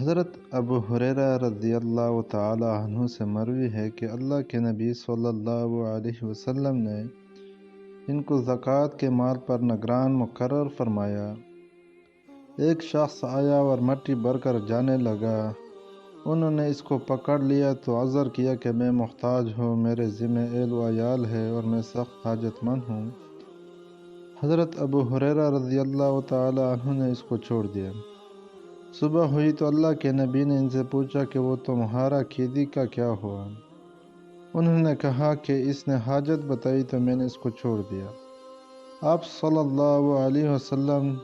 حضرت ابو ہریرہ رضی اللہ تعالی عنہ سے مروی ہے کہ اللہ کے نبی صلی اللہ علیہ وسلم نے ان کو زکوٰۃ کے مال پر نگران مقرر فرمایا۔ ایک شخص آیا اور مٹی بھر کر جانے لگا۔ انہوں نے اس کو پکڑ لیا تو عذر کیا کہ میں محتاج ہوں، میرے ذمہ اہل و عیال ہے اور میں سخت حاجت مند ہوں۔ حضرت ابو ہریرہ رضی اللہ تعالی عنہ نے اس کو چھوڑ دیا۔ صبح ہوئی تو اللہ کے نبی نے ان سے پوچھا کہ وہ تمہارا قیدی کا کیا ہوا؟ انہوں نے کہا کہ اس نے حاجت بتائی تو میں نے اس کو چھوڑ دیا۔ آپ صلی اللہ علیہ وسلم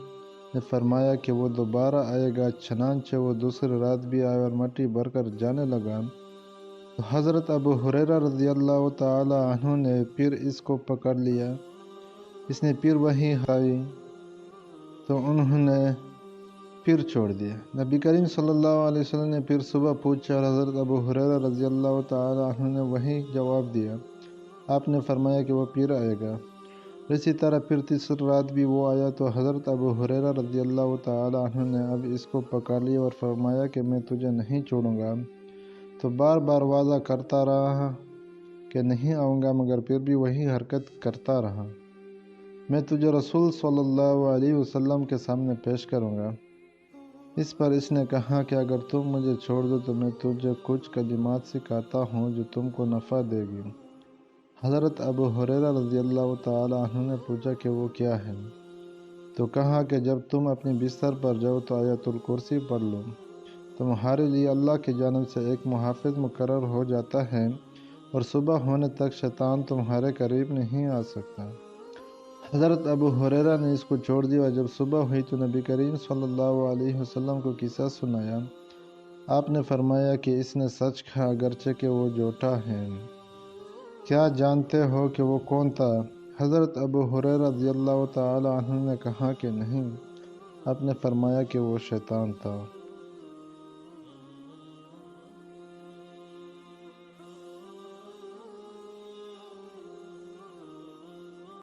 نے فرمایا کہ وہ دوبارہ آئے گا، چنانچہ وہ دوسری رات بھی آیا اور مٹی بھر کر جانے لگا تو حضرت ابو ہریرہ رضی اللہ تعالی عنہ نے پھر اس کو پکڑ لیا۔ اس نے پھر وہی ہٹائی تو انہوں نے پھر چھوڑ دیا۔ نبی کریم صلی اللہ علیہ وسلم نے پھر صبح پوچھا اور حضرت ابو ہریرہ رضی اللہ تعالی عنہ نے وہی جواب دیا۔ آپ نے فرمایا کہ وہ پھر آئے گا۔ اسی طرح پھر تیسری رات بھی وہ آیا تو حضرت ابو ہریرہ رضی اللہ تعالی عنہ نے اب اس کو پکڑ لیا اور فرمایا کہ میں تجھے نہیں چھوڑوں گا۔ تو بار بار وعدہ کرتا رہا کہ نہیں آؤں گا، مگر پھر بھی وہی حرکت کرتا رہا۔ میں تجھے رسول صلی اللہ علیہ وسلم کے سامنے پیش کروں گا۔ اس پر اس نے کہا کہ اگر تم مجھے چھوڑ دو تو میں تجھے کچھ کلمات سکھاتا ہوں جو تم کو نفع دے گی۔ حضرت ابو ہریرہ رضی اللہ تعالی عنہ نے پوچھا کہ وہ کیا ہے؟ تو کہا کہ جب تم اپنے بستر پر جاؤ تو آیت الکرسی پڑھ لو، تمہارے لیے اللہ کی جانب سے ایک محافظ مقرر ہو جاتا ہے اور صبح ہونے تک شیطان تمہارے قریب نہیں آ سکتا۔ حضرت ابو ہریرہ نے اس کو چھوڑ دیا اور جب صبح ہوئی تو نبی کریم صلی اللہ علیہ وسلم کو قصہ سنایا۔ آپ نے فرمایا کہ اس نے سچ کہا اگرچہ کہ وہ جھوٹا ہے۔ کیا جانتے ہو کہ وہ کون تھا؟ حضرت ابو ہریرہ رضی اللہ تعالی عنہ نے کہا کہ نہیں۔ آپ نے فرمایا کہ وہ شیطان تھا۔